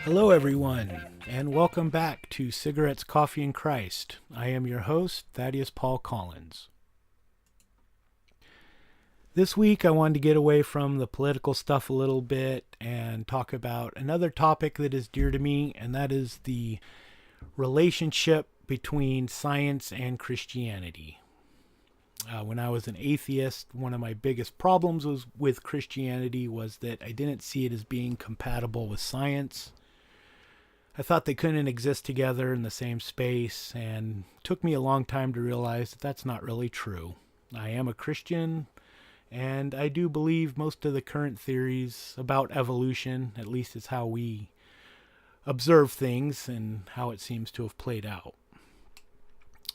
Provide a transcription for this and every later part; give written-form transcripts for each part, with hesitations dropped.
Hello, everyone, and welcome back to Cigarettes, Coffee, and Christ. I am your host, Thaddeus Paul Collins. This week, I wanted to get away from the political stuff a little bit and talk about another topic that is dear to me, and that is the relationship between science and Christianity. When I was an atheist, one of my biggest problems with Christianity was that I didn't see it as being compatible with science. I thought they couldn't exist together in the same space, and it took me a long time to realize that that's not really true. I am a Christian, and I do believe most of the current theories about evolution, at least it's how we observe things and how it seems to have played out.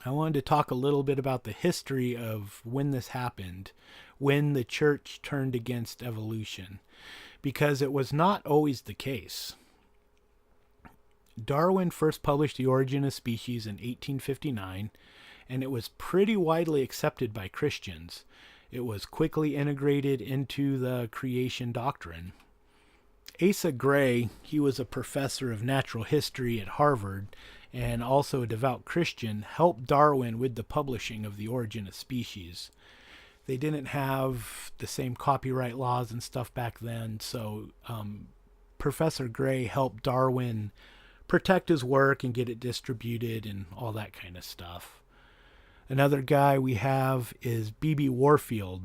I wanted to talk a little bit about the history of when this happened, when the church turned against evolution, because it was not always the case. Darwin first published The Origin of Species in 1859, and it was pretty widely accepted by Christians. It was quickly integrated into the creation doctrine. Asa Gray, he was a professor of natural history at Harvard and also a devout Christian, helped Darwin with the publishing of The Origin of Species. They didn't have the same copyright laws and stuff back then, so Professor Gray helped Darwin protect his work and get it distributed and all that kind of stuff. Another guy we have is B.B. Warfield.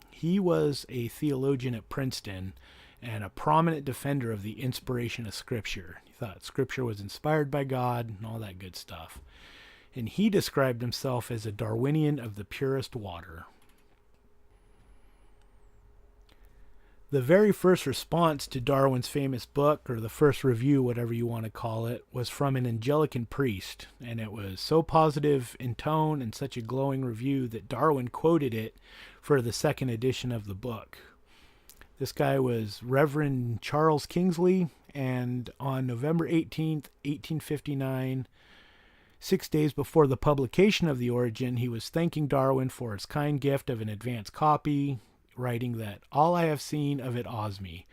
He was a theologian at Princeton and a prominent defender of the inspiration of Scripture. He thought Scripture was inspired by God and all that good stuff. And he described himself as a Darwinian of the purest water. The very first response to Darwin's famous book, or the first review, whatever you want to call it, was from an Anglican priest, and it was so positive in tone and such a glowing review that Darwin quoted it for the second edition of the book. This guy was Reverend Charles Kingsley, and on November 18th, 1859, 6 days before the publication of The Origin, he was thanking Darwin for his kind gift of an advance copy, writing that all I have seen of it awes me.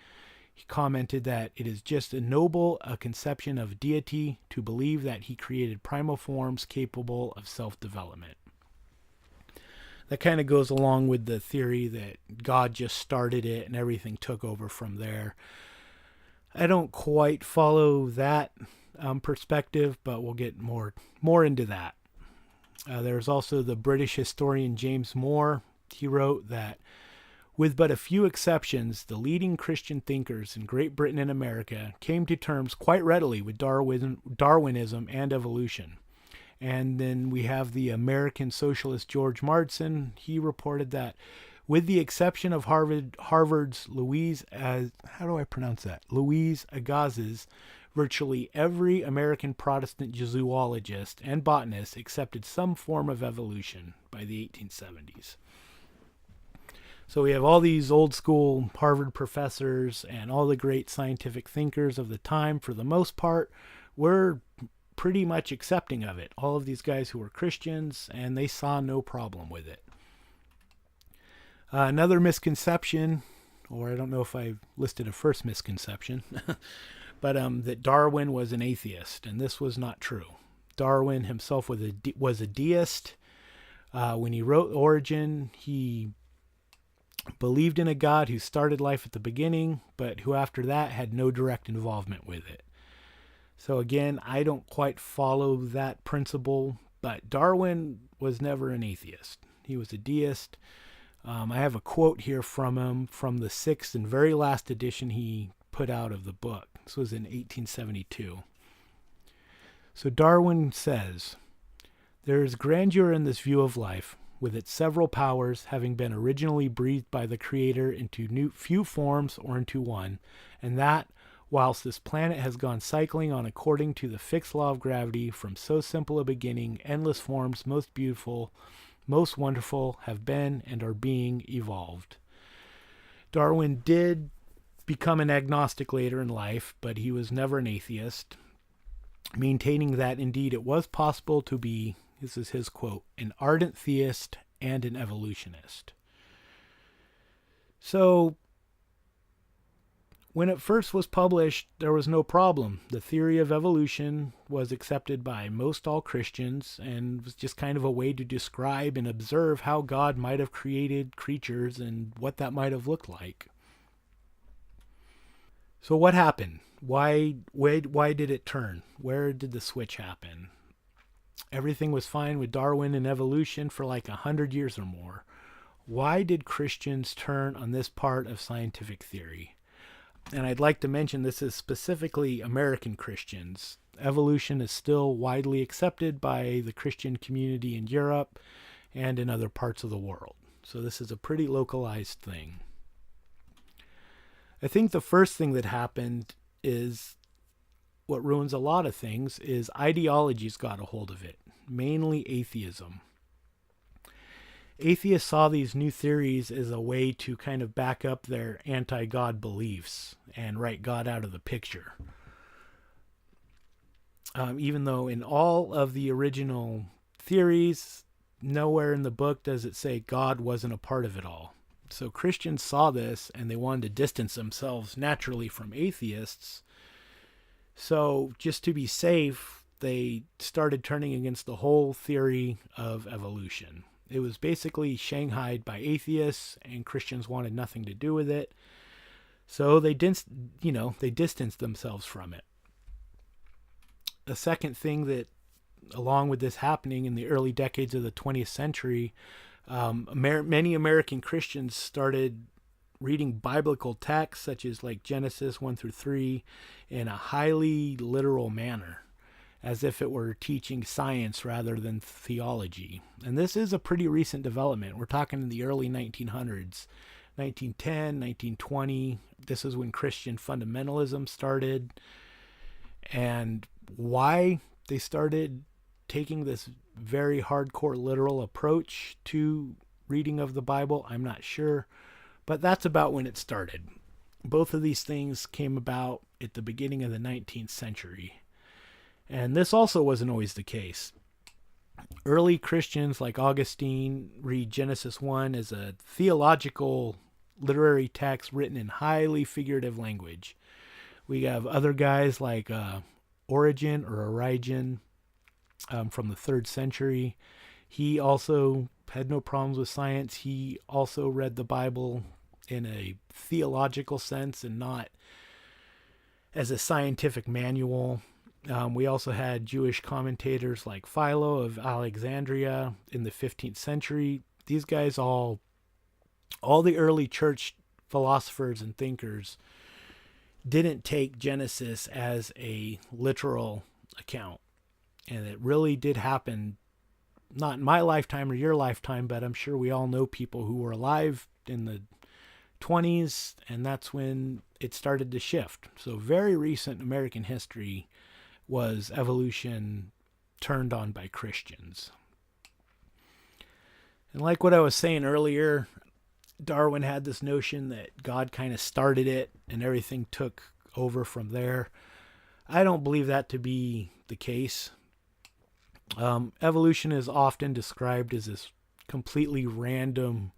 He commented that it is just a noble conception of deity to believe that he created primal forms capable of self-development. That kind of goes along with the theory that God just started it and everything took over from there. I don't quite follow that perspective, but we'll get more into that. There's also the British historian James Moore. He wrote that with but a few exceptions, the leading Christian thinkers in Great Britain and America came to terms quite readily with Darwinism and evolution. And then we have the American socialist George Marsden. He reported that with the exception of Harvard's Louise Agassiz, virtually every American Protestant zoologist and botanist accepted some form of evolution by the 1870s. So we have all these old school Harvard professors and all the great scientific thinkers of the time, for the most part, were pretty much accepting of it. All of these guys who were Christians, and they saw no problem with it. Another misconception, or I don't know if I listed a first misconception, but that Darwin was an atheist, and this was not true. Darwin himself was a deist. When he wrote Origin, he believed in a God who started life at the beginning, but who after that had no direct involvement with it. So again, I don't quite follow that principle, but Darwin was never an atheist. He was a deist. I have a quote here from him from the sixth and very last edition he put out of the book. This was in 1872. So Darwin says, "There is grandeur in this view of life, with its several powers having been originally breathed by the Creator into few forms or into one, and that, whilst this planet has gone cycling on according to the fixed law of gravity, from so simple a beginning, endless forms, most beautiful, most wonderful, have been and are being evolved." Darwin did become an agnostic later in life, but he was never an atheist, maintaining that indeed it was possible to be, this is his quote, an ardent theist and an evolutionist. So when it first was published, there was no problem. The theory of evolution was accepted by most all Christians and was just kind of a way to describe and observe how God might have created creatures and what that might have looked like. So what happened? Why did it turn? Where did the switch happen? Everything was fine with Darwin and evolution for like 100 years or more. Why did Christians turn on this part of scientific theory? And I'd like to mention this is specifically American Christians. Evolution is still widely accepted by the Christian community in Europe and in other parts of the world. So this is a pretty localized thing. I think the first thing that happened is what ruins a lot of things is ideologies got a hold of it, mainly atheism. Atheists saw these new theories as a way to kind of back up their anti-God beliefs and write God out of the picture. Even though in all of the original theories, nowhere in the book does it say God wasn't a part of it all. So Christians saw this and they wanted to distance themselves naturally from atheists. So just to be safe, they started turning against the whole theory of evolution. It was basically shanghaied by atheists, and Christians wanted nothing to do with it. So they distanced themselves from it. A second thing that, along with this happening in the early decades of the 20th century, many American Christians started reading biblical texts such as like Genesis 1 through 3 in a highly literal manner, as if it were teaching science rather than theology. And this is a pretty recent development. We're talking in the early 1900s, 1910, 1920. This is when Christian fundamentalism started. And why they started taking this very hardcore literal approach to reading of the Bible, I'm not sure. But that's about when it started. Both of these things came about at the beginning of the 19th century. And this also wasn't always the case. Early Christians like Augustine read Genesis 1 as a theological literary text written in highly figurative language. We have other guys like Origen from the 3rd century. He also had no problems with science. He also read the Bible in a theological sense and not as a scientific manual. We also had Jewish commentators like Philo of Alexandria in the 15th century. These guys all the early church philosophers and thinkers didn't take Genesis as a literal account. And it really did happen, not in my lifetime or your lifetime, but I'm sure we all know people who were alive in the 20s, and that's when it started to shift. So very recent American history was evolution turned on by Christians. And like what I was saying earlier, Darwin had this notion that God kind of started it and everything took over from there. I don't believe that to be the case. Evolution is often described as this completely random,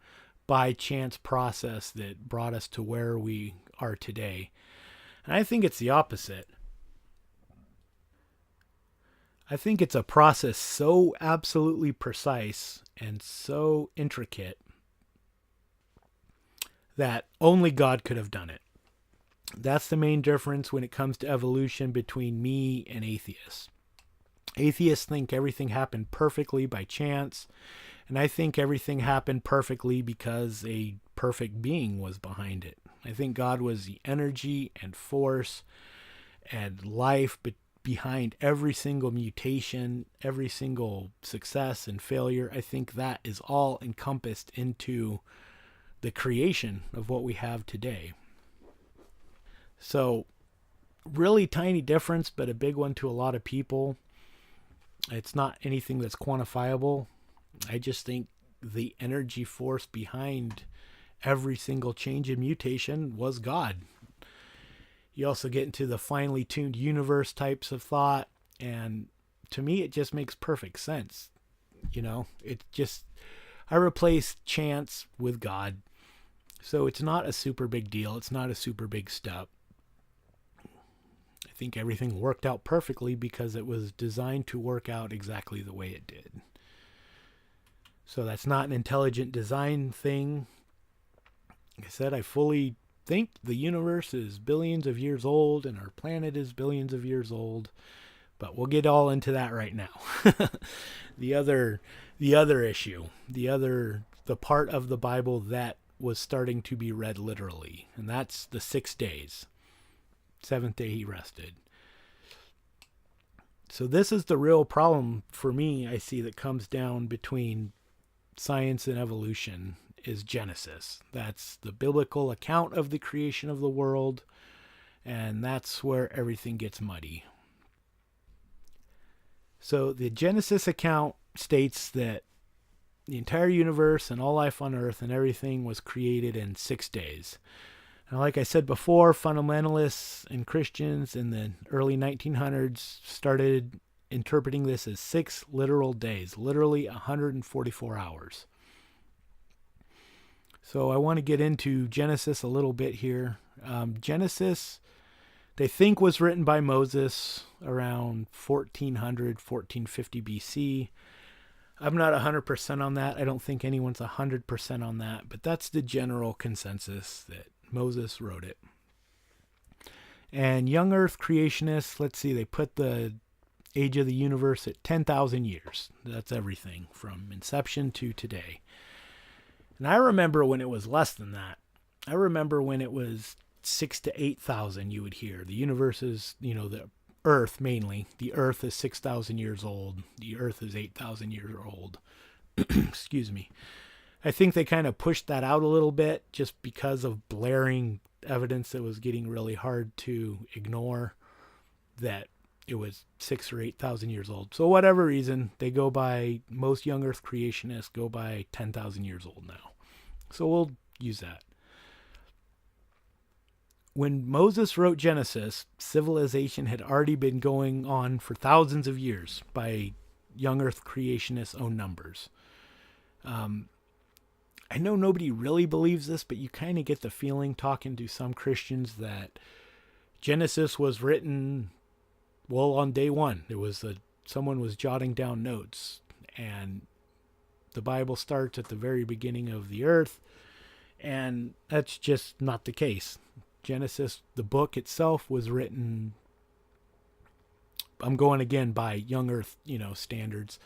by chance process that brought us to where we are today. And I think it's the opposite. I think it's a process so absolutely precise and so intricate that only God could have done it. That's the main difference when it comes to evolution between me and atheists. Atheists think everything happened perfectly by chance, and I think everything happened perfectly because a perfect being was behind it. I think God was the energy and force and life behind every single mutation, every single success and failure. I think that is all encompassed into the creation of what we have today. So, really tiny difference, but a big one to a lot of people. It's not anything that's quantifiable. I just think the energy force behind every single change and mutation was God. You also get into the finely tuned universe types of thought, and to me it just makes perfect sense. I replace chance with God. So it's not a super big deal. It's not a super big step. I think everything worked out perfectly because it was designed to work out exactly the way it did. So that's not an intelligent design thing. Like I said, I fully think the universe is billions of years old and our planet is billions of years old. But we'll get all into that right now. the other issue, the part of the Bible that was starting to be read literally, and that's the 6 days. Seventh day he rested. So this is the real problem for me, I see, that comes down between science and evolution, is Genesis. That's the biblical account of the creation of the world, and that's where everything gets muddy. So the Genesis account states that the entire universe and all life on Earth and everything was created in 6 days. And like I said before, fundamentalists and Christians in the early 1900s started interpreting this as 6 literal days, literally 144 hours. So I want to get into Genesis a little bit here. Genesis, they think, was written by Moses around 1400, 1450 BC. I'm not 100% on that. I don't think anyone's 100% on that, but that's the general consensus, that Moses wrote it. And young Earth creationists, let's see, they put the age of the universe at 10,000 years. That's everything from inception to today. And I remember when it was less than that. I remember when it was 6,000 to 8,000 you would hear. The universe is, the Earth mainly. The Earth is 6,000 years old. The Earth is 8,000 years old. Excuse me. I think they kind of pushed that out a little bit just because of blaring evidence that was getting really hard to ignore, that it was 6,000 or 8,000 years old. So whatever reason, most young Earth creationists go by 10,000 years old now. So we'll use that. When Moses wrote Genesis, civilization had already been going on for thousands of years by young Earth creationists' own numbers. I know nobody really believes this, but you kind of get the feeling, talking to some Christians, that Genesis was written, on day one. Someone was jotting down notes, and the Bible starts at the very beginning of the earth, and that's just not the case. Genesis, the book itself, was written, I'm going again by young Earth, standards,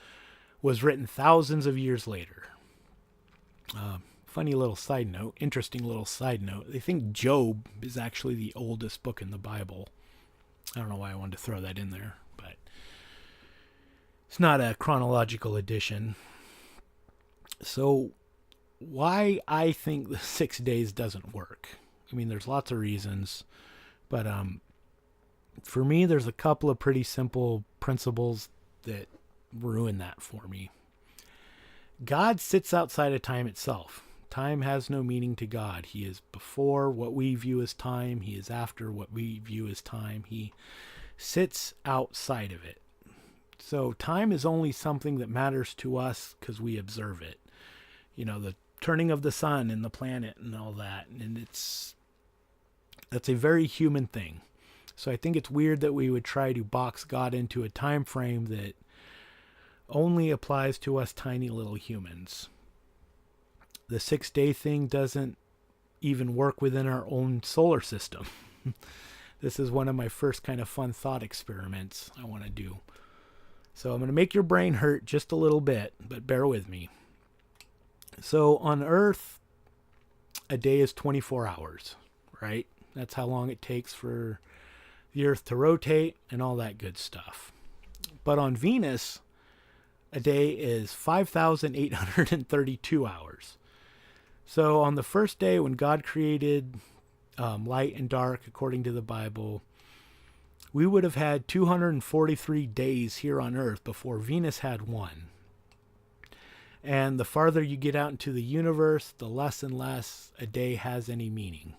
was written thousands of years later. Interesting little side note. They think Job is actually the oldest book in the Bible. I don't know why I wanted to throw that in there, but it's not a chronological addition. So why I think the 6 days doesn't work. I mean, there's lots of reasons, but for me, there's a couple of pretty simple principles that ruin that for me. God sits outside of time itself. Time has no meaning to God. He is before what we view as time. He is after what we view as time. He sits outside of it. So time is only something that matters to us because we observe it. The turning of the sun and the planet and all that. And that's a very human thing. So I think it's weird that we would try to box God into a time frame that only applies to us tiny little humans. The 6 day thing doesn't even work within our own solar system. This is one of my first kind of fun thought experiments I want to do. So I'm going to make your brain hurt just a little bit, but bear with me. So on Earth, a day is 24 hours, right? That's how long it takes for the Earth to rotate and all that good stuff. But on Venus, a day is 5,832 hours. So on the first day when God created light and dark, according to the Bible, we would have had 243 days here on Earth before Venus had one. And the farther you get out into the universe, the less and less a day has any meaning.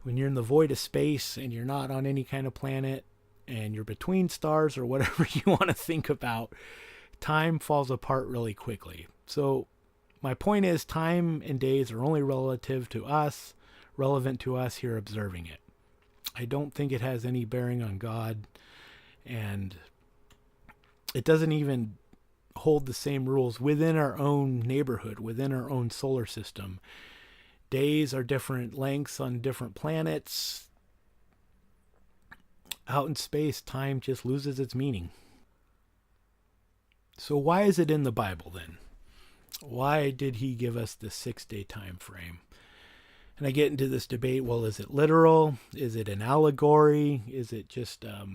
When you're in the void of space and you're not on any kind of planet and you're between stars or whatever you want to think about, time falls apart really quickly. So my point is, time and days are only relevant to us here observing it. I don't think it has any bearing on God, and it doesn't even hold the same rules within our own neighborhood, within our own solar system. Days are different lengths on different planets. Out in space, time just loses its meaning. So why is it in the Bible then? Why did he give us the 6-day time frame? And I get into this debate, well, is it literal? Is it an allegory? Is it just a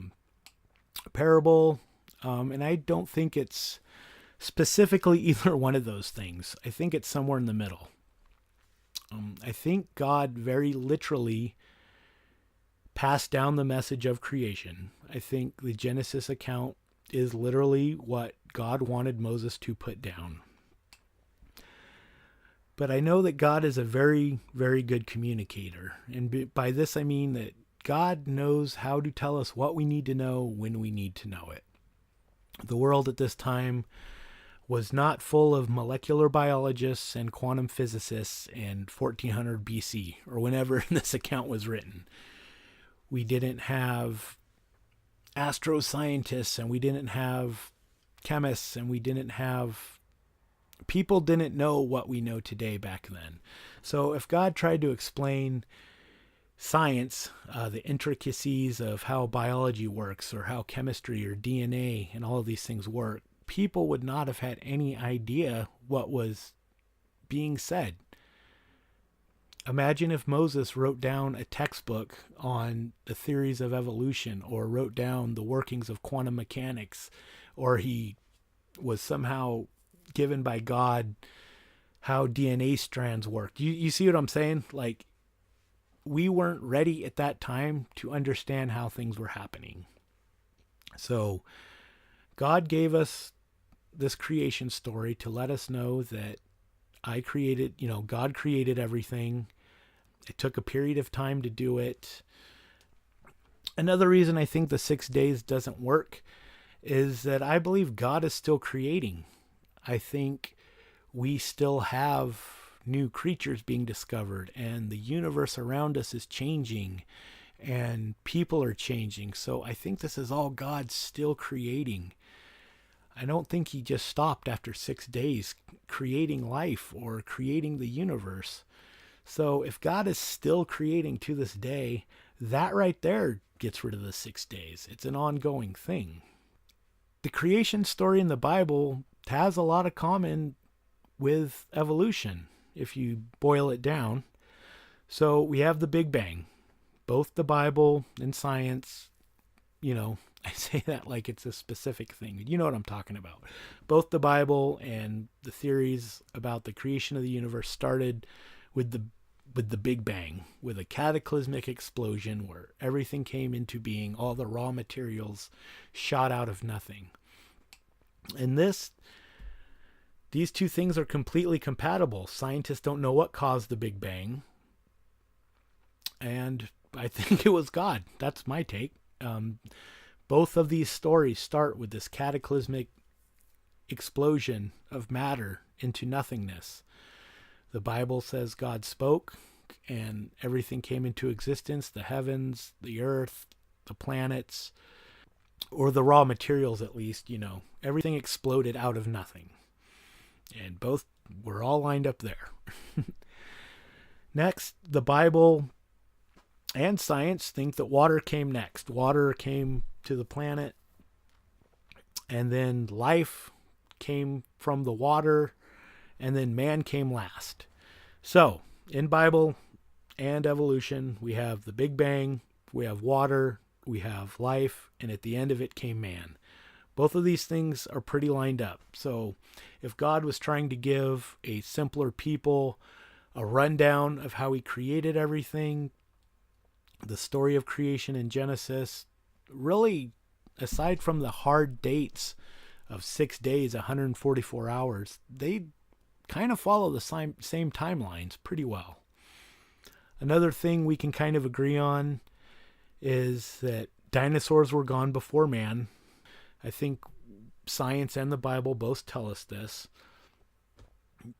parable? And I don't think it's specifically either one of those things. I think it's somewhere in the middle. I think God very literally passed down the message of creation. I think the Genesis account is literally what God wanted Moses to put down. But I know that God is a very, very good communicator. And by this I mean that God knows how to tell us what we need to know when we need to know it. The world at this time was not full of molecular biologists and quantum physicists in 1400 BC, or whenever this account was written. We didn't have astroscientists, and we didn't have chemists, and people didn't know what we know today back then. So if God tried to explain science, the intricacies of how biology works, or how chemistry or DNA and all of these things work, people would not have had any idea what was being said. Imagine if Moses wrote down a textbook on the theories of evolution, or wrote down the workings of quantum mechanics, or he was somehow given by God how DNA strands work. You see what I'm saying? Like, we weren't ready at that time to understand how things were happening. So God gave us this creation story to let us know that God created everything. It took a period of time to do it. Another reason I think the 6 days doesn't work is that I believe God is still creating. I think we still have new creatures being discovered, and the universe around us is changing, and people are changing. So I think this is all God still creating. I don't think he just stopped after 6 days creating life or creating the universe. So if God is still creating to this day, that right there gets rid of the 6 days. It's an ongoing thing. The creation story in the Bible has a lot of common with evolution, if you boil it down. So we have the Big Bang. Both the Bible and science, I say that like it's a specific thing. You know what I'm talking about. Both the Bible and the theories about the creation of the universe started with the Big Bang, with a cataclysmic explosion where everything came into being, all the raw materials shot out of nothing. And these two things are completely compatible. Scientists don't know what caused the Big Bang, and I think it was God. That's my take. Both of these stories start with this cataclysmic explosion of matter into nothingness. The Bible says God spoke and everything came into existence, the heavens, the earth, the planets, or the raw materials at least, everything exploded out of nothing. And both were all lined up there. Next, the Bible and science think that water came next. Water came to the planet, and then life came from the water, and then man came last. So, in Bible and evolution, we have the Big Bang, we have water, we have life, and at the end of it came man. Both of these things are pretty lined up. So, if God was trying to give a simpler people a rundown of how he created everything, the story of creation in Genesis, really, aside from the hard dates of 6 days, 144 hours, they kind of follow the same timelines pretty well. Another thing we can kind of agree on is that dinosaurs were gone before man. I think science and the Bible both tell us this.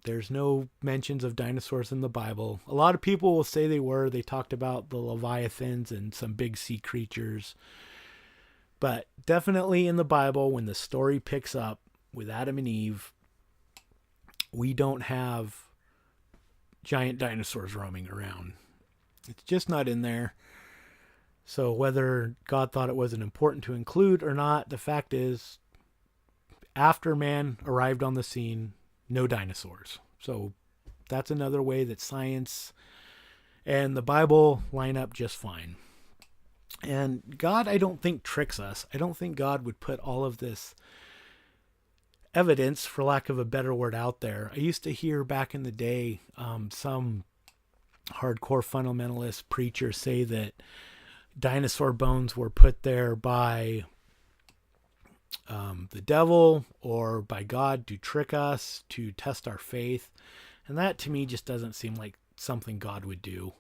There's no mentions of dinosaurs in the Bible. A lot of people will say they were. They talked about the Leviathans and some big sea creatures. But definitely in the Bible, when the story picks up with Adam and Eve, we don't have giant dinosaurs roaming around. It's just not in there. So whether God thought it wasn't important to include or not, the fact is, after man arrived on the scene, no dinosaurs. So that's another way that science and the Bible line up just fine. And God, I don't think, tricks us. I don't think God would put all of this evidence, for lack of a better word, out there. I used to hear back in the day some hardcore fundamentalist preachers say that dinosaur bones were put there by the devil or by God to trick us, to test our faith. And that to me just doesn't seem like something God would do.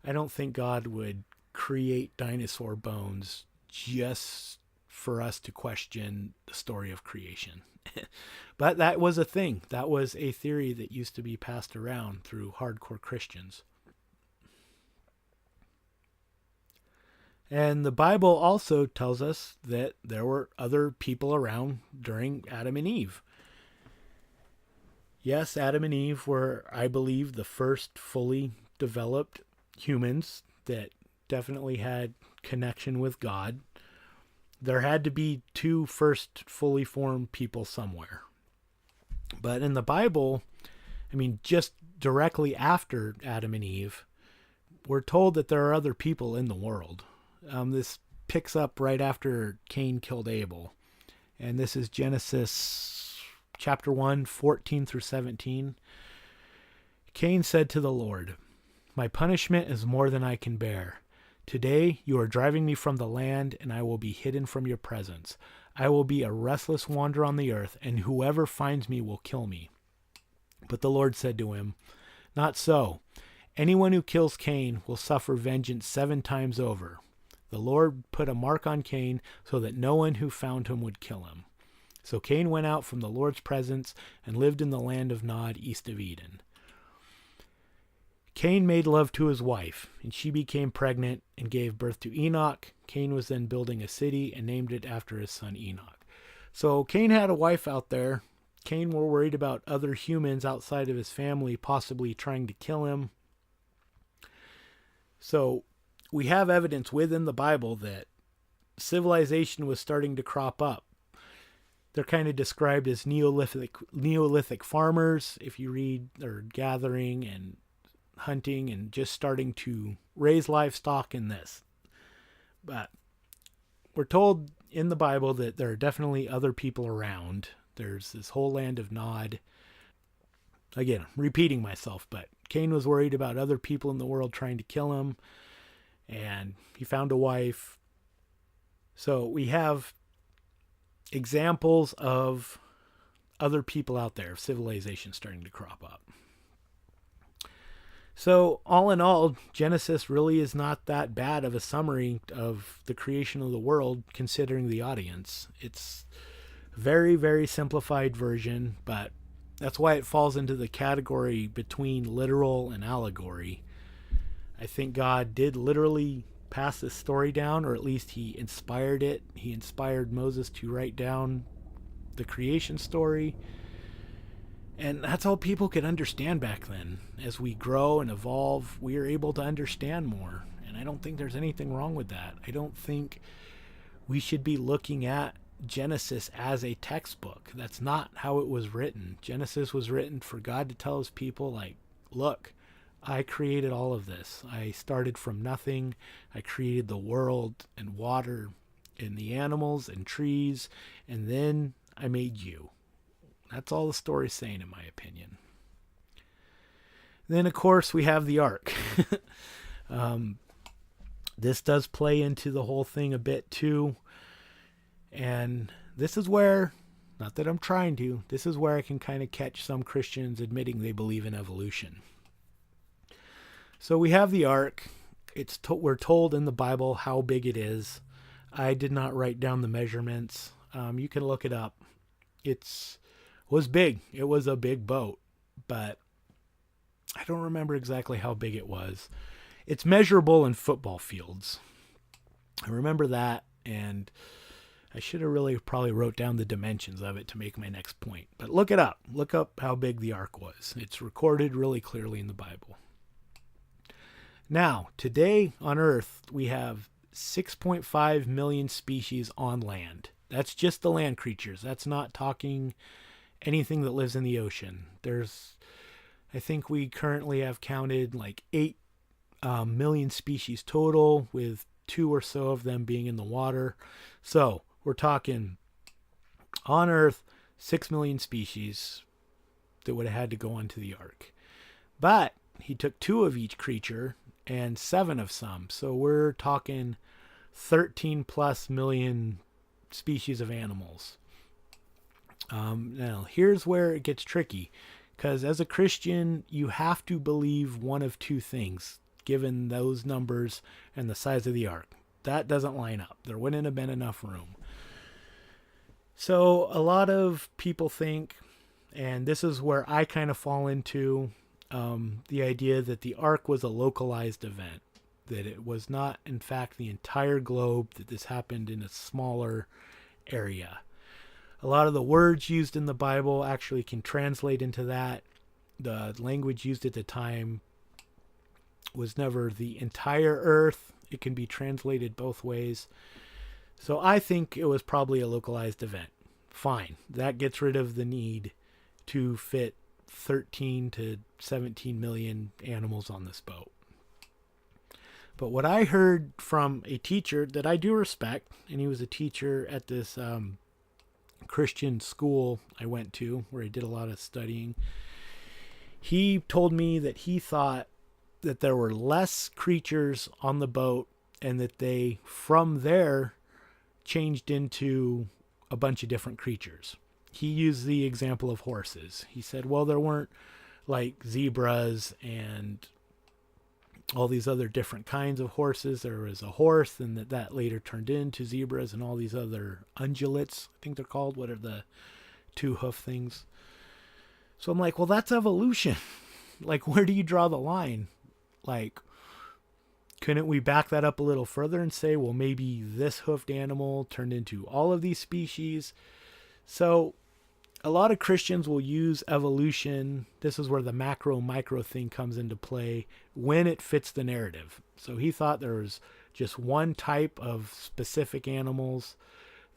I don't think God would create dinosaur bones just for us to question the story of creation. But that was a thing. That was a theory that used to be passed around through hardcore Christians. And the Bible also tells us that there were other people around during Adam and Eve. Yes, Adam and Eve were, I believe, the first fully developed humans that definitely had connection with God. There had to be two first fully formed people somewhere. But in the Bible, I mean, just directly after Adam and Eve, we're told that there are other people in the world. This picks up right after Cain killed Abel. And this is Genesis chapter 1, 14 through 17. Cain said to the Lord, "My punishment is more than I can bear. Today you are driving me from the land, and I will be hidden from your presence. I will be a restless wanderer on the earth, and whoever finds me will kill me." But the Lord said to him, "Not so. Anyone who kills Cain will suffer vengeance 7 times over." The Lord put a mark on Cain so that no one who found him would kill him. So Cain went out from the Lord's presence and lived in the land of Nod, east of Eden. Cain made love to his wife, and she became pregnant and gave birth to Enoch. Cain was then building a city and named it after his son Enoch. So Cain had a wife out there. Cain were worried about other humans outside of his family possibly trying to kill him. So we have evidence within the Bible that civilization was starting to crop up. They're kind of described as Neolithic farmers, if you read, or gathering and hunting and just starting to raise livestock in this. But we're told in the Bible that there are definitely other people around. There's this whole land of Nod. Again, I'm repeating myself, but Cain was worried about other people in the world trying to kill him, and he found a wife. So we have examples of other people out there, of civilization starting to crop up. So all in all, Genesis really is not that bad of a summary of the creation of the world, considering the audience. It's a very, very simplified version, but that's why it falls into the category between literal and allegory. I think God did literally pass this story down, or at least he inspired it. He inspired Moses to write down the creation story. And that's all people could understand back then. As we grow and evolve, we are able to understand more. And I don't think there's anything wrong with that. I don't think we should be looking at Genesis as a textbook. That's not how it was written. Genesis was written for God to tell his people, like, look, I created all of this. I started from nothing. I created the world and water and the animals and trees. And then I made you. That's all the story's saying, in my opinion. Then, of course, we have the ark. This does play into the whole thing a bit, too. And this is where, not that I'm trying to, this is where I can kind of catch some Christians admitting they believe in evolution. So we have the ark. We're told in the Bible how big it is. I did not write down the measurements. You can look it up. Was big. It was a big boat. but I don't remember exactly how big it was. It's measurable in football fields. I remember that, and I should have really probably wrote down the dimensions of it to make my next point. But look it up. Look up how big the ark was. It's recorded really clearly in the Bible. Now, today on Earth, we have 6.5 million species on land. That's just the land creatures. That's not talking anything that lives in the ocean. I think we currently have counted like 8 million species total, with 2 or so of them being in the water. So we're talking on Earth, 6 million species that would have had to go onto the ark. But he took 2 of each creature and 7 of some. So we're talking 13 plus million species of animals. Now, here's where it gets tricky, because as a Christian, you have to believe one of 2 things, given those numbers and the size of the ark. That doesn't line up. There wouldn't have been enough room. So a lot of people think, and this is where I kind of fall into, the idea that the ark was a localized event, that it was not, in fact, the entire globe, that this happened in a smaller area. A lot of the words used in the Bible actually can translate into that. The language used at the time was never the entire earth. It can be translated both ways. So I think it was probably a localized event. Fine. That gets rid of the need to fit 13 to 17 million animals on this boat. But what I heard from a teacher that I do respect, and he was a teacher at this Christian school I went to where I did a lot of studying, he told me that he thought that there were less creatures on the boat, and that they, from there, changed into a bunch of different creatures. He used the example of horses. He said, well, there weren't like zebras and all these other different kinds of horses. There was a horse, and that later turned into zebras and all these other ungulates, I think they're called. What are the 2 hoof things? So I'm like, well, that's evolution. Like, where do you draw the line? Like, couldn't we back that up a little further and say, well, maybe this hoofed animal turned into all of these species? So a lot of Christians will use evolution. This is where the macro micro thing comes into play when it fits the narrative. So he thought there was just one type of specific animals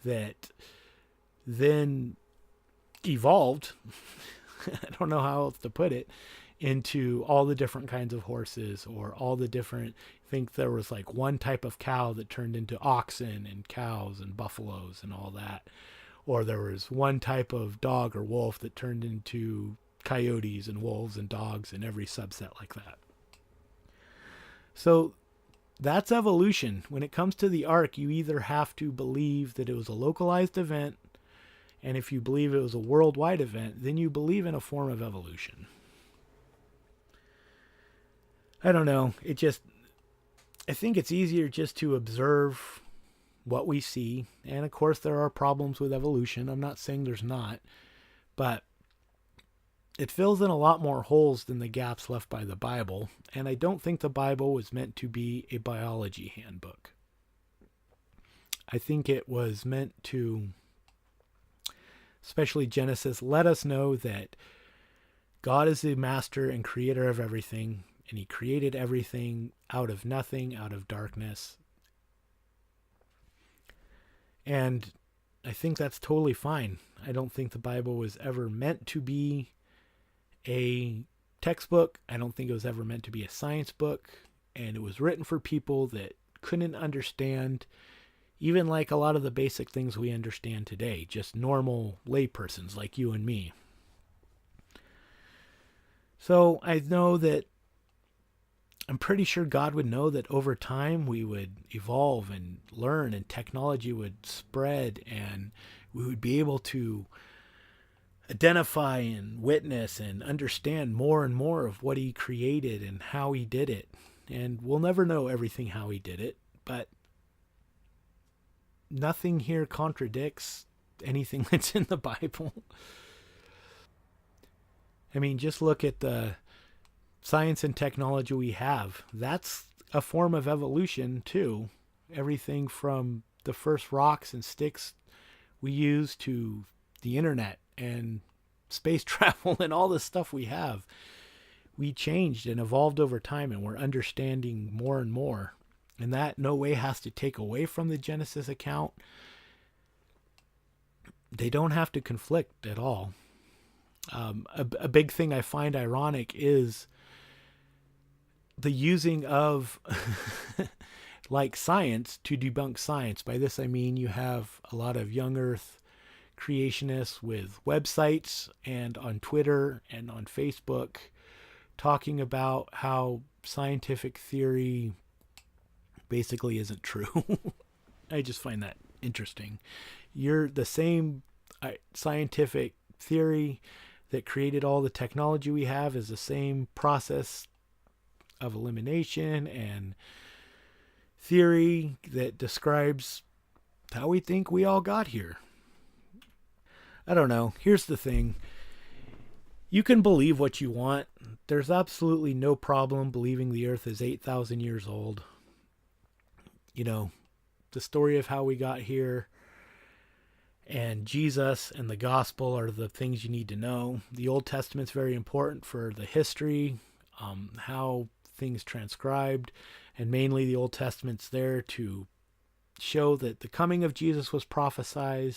that then evolved. I don't know how else to put it, into all the different kinds of horses, or all the different, I think there was like one type of cow that turned into oxen and cows and buffaloes and all that. Or there was one type of dog or wolf that turned into coyotes and wolves and dogs, and every subset like that. So that's evolution. When it comes to the ark, you either have to believe that it was a localized event, and if you believe it was a worldwide event, then you believe in a form of evolution. I don't know. I think it's easier just to observe what we see. And of course, there are problems with evolution. I'm not saying there's not. But it fills in a lot more holes than the gaps left by the Bible. And I don't think the Bible was meant to be a biology handbook. I think it was meant to, especially Genesis, let us know that God is the master and creator of everything. And he created everything out of nothing, out of darkness. And I think that's totally fine. I don't think the Bible was ever meant to be a textbook. I don't think it was ever meant to be a science book. And it was written for people that couldn't understand even like a lot of the basic things we understand today. Just normal laypersons like you and me. So I know that I'm pretty sure God would know that over time we would evolve and learn, and technology would spread, and we would be able to identify and witness and understand more and more of what he created and how he did it. And we'll never know everything how he did it, but nothing here contradicts anything that's in the Bible. I mean, just look at the science and technology we have. That's a form of evolution, too. Everything from the first rocks and sticks we use to the internet and space travel and all the stuff we have. We changed and evolved over time, and we're understanding more and more. And that no way has to take away from the Genesis account. They don't have to conflict at all. A big thing I find ironic is the using of like science to debunk science. By this I mean you have a lot of young earth creationists with websites and on Twitter and on Facebook talking about how scientific theory basically isn't true. I just find that interesting. You're the same scientific theory that created all the technology we have is the same process of elimination and theory that describes how we think we all got here. I don't know. Here's the thing. You can believe what you want. There's absolutely no problem believing the earth is 8,000 years old. You know, the story of how we got here and Jesus and the gospel are the things you need to know. The Old Testament's very important for the history, how things transcribed, and mainly the Old Testament's there to show that the coming of Jesus was prophesied,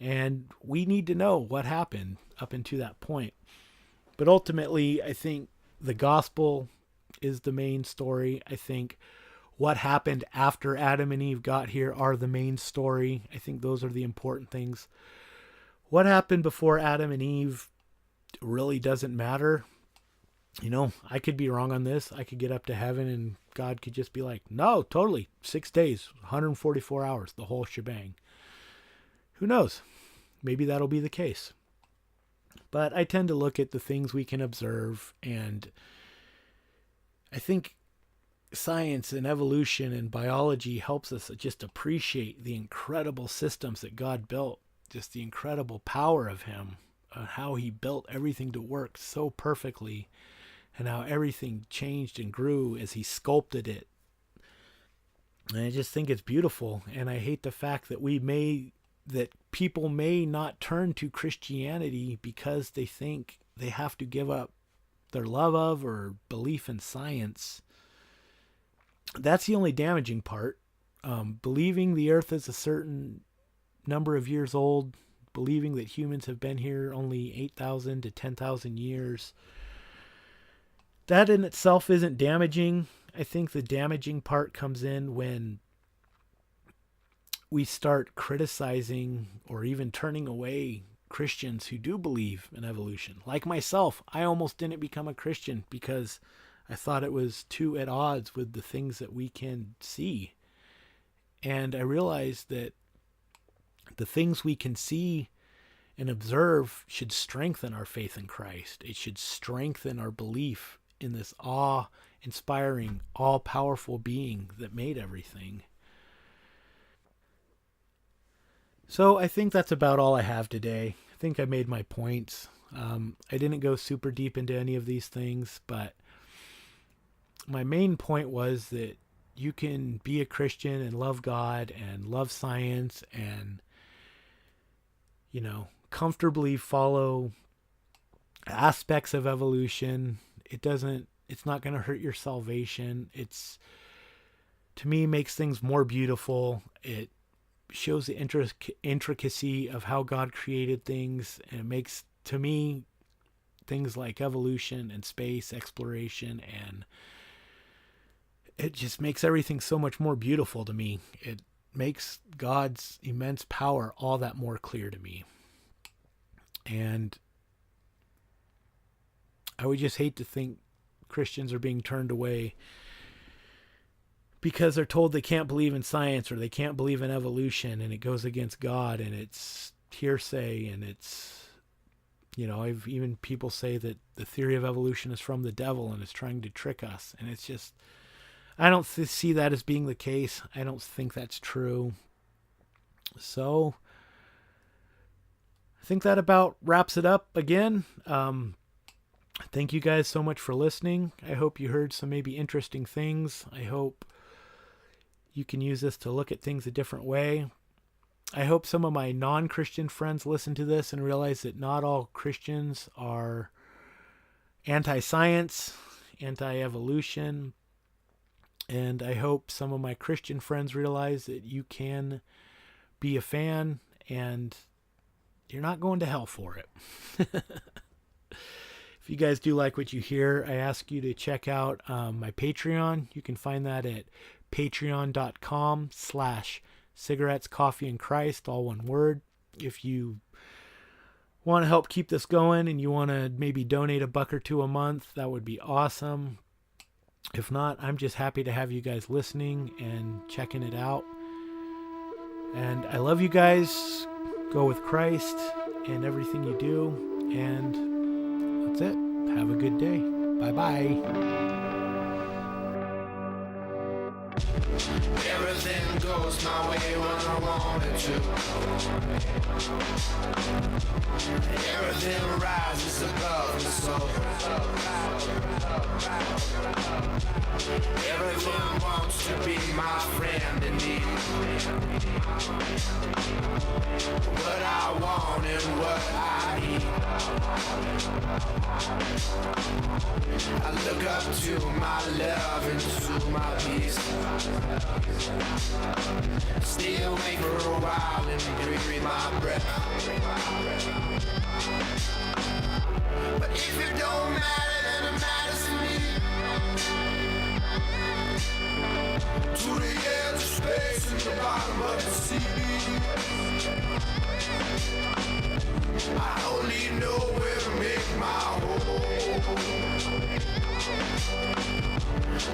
and we need to know what happened up until that point. But ultimately, I think the gospel is the main story. I think what happened after Adam and Eve got here are the main story. I think those are the important things. What happened before Adam and Eve really doesn't matter. You know, I could be wrong on this. I could get up to heaven and God could just be like, no, totally. 6 days, 144 hours, the whole shebang. Who knows? Maybe that'll be the case. But I tend to look at the things we can observe, and I think science and evolution and biology helps us just appreciate the incredible systems that God built, just the incredible power of him, how he built everything to work so perfectly, and how everything changed and grew as he sculpted it. And I just think it's beautiful, and I hate the fact that people may not turn to Christianity because they think they have to give up their love of or belief in science. That's the only damaging part. Believing the earth is a certain number of years old, believing that humans have been here only 8,000 to 10,000 years, that in itself isn't damaging. I think the damaging part comes in when we start criticizing or even turning away Christians who do believe in evolution. Like myself, I almost didn't become a Christian because I thought it was too at odds with the things that we can see. And I realized that the things we can see and observe should strengthen our faith in Christ. It should strengthen our belief in this awe-inspiring, all-powerful being that made everything. So I think that's about all I have today. I think I made my points. I didn't go super deep into any of these things, but my main point was that you can be a Christian and love God and love science and, you know, comfortably follow aspects of evolution. It's not going to hurt your salvation. To me, makes things more beautiful. It shows the intricacy of how God created things, and it makes, to me, things like evolution and space exploration, and it just makes everything so much more beautiful to me. It makes God's immense power all that more clear to me. And I would just hate to think Christians are being turned away because they're told they can't believe in science or they can't believe in evolution, and it goes against God, and it's hearsay, and it's, you know, I've even people say that the theory of evolution is from the devil and is trying to trick us, and it's just, I don't see that as being the case. I don't think that's true. So I think that about wraps it up again. Thank you guys so much for listening. I hope you heard some maybe interesting things. I hope you can use this to look at things a different way. I hope some of my non-Christian friends listen to this and realize that not all Christians are anti-science, anti-evolution. And I hope some of my Christian friends realize that you can be a fan and you're not going to hell for it. If you guys do like what you hear, I ask you to check out my Patreon. You can find that at patreon.com/cigarettes, coffee, and Christ, all one word. If you want to help keep this going and you want to maybe donate $1 or $2 a month, that would be awesome. If not, I'm just happy to have you guys listening and checking it out. And I love you guys. Go with Christ in everything you do. And that's it. Have a good day. Bye-bye. Everything goes my way when I want it to. Everything rises above the soul. Everyone wants to be my friend indeed. What I want and what I need. I look up to my love and to my peace. Stay away for a while and breathe my breath. But if it don't matter, then it matters to me. To the edge of space and the bottom of the sea. I only know where to make my home,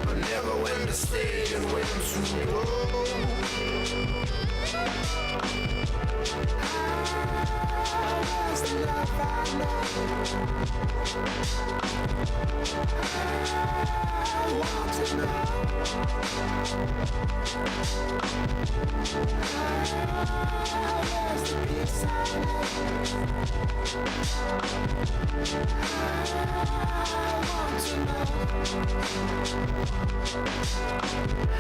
but never when to stay and when to go. Where's the love I know? I want to know. Where's the peace I know? I want to know.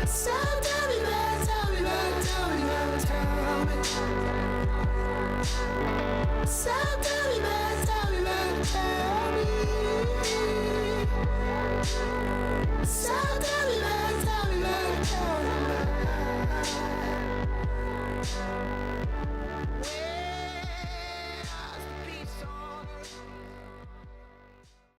So tell me, man, tell me, man, tell me, man, tell me.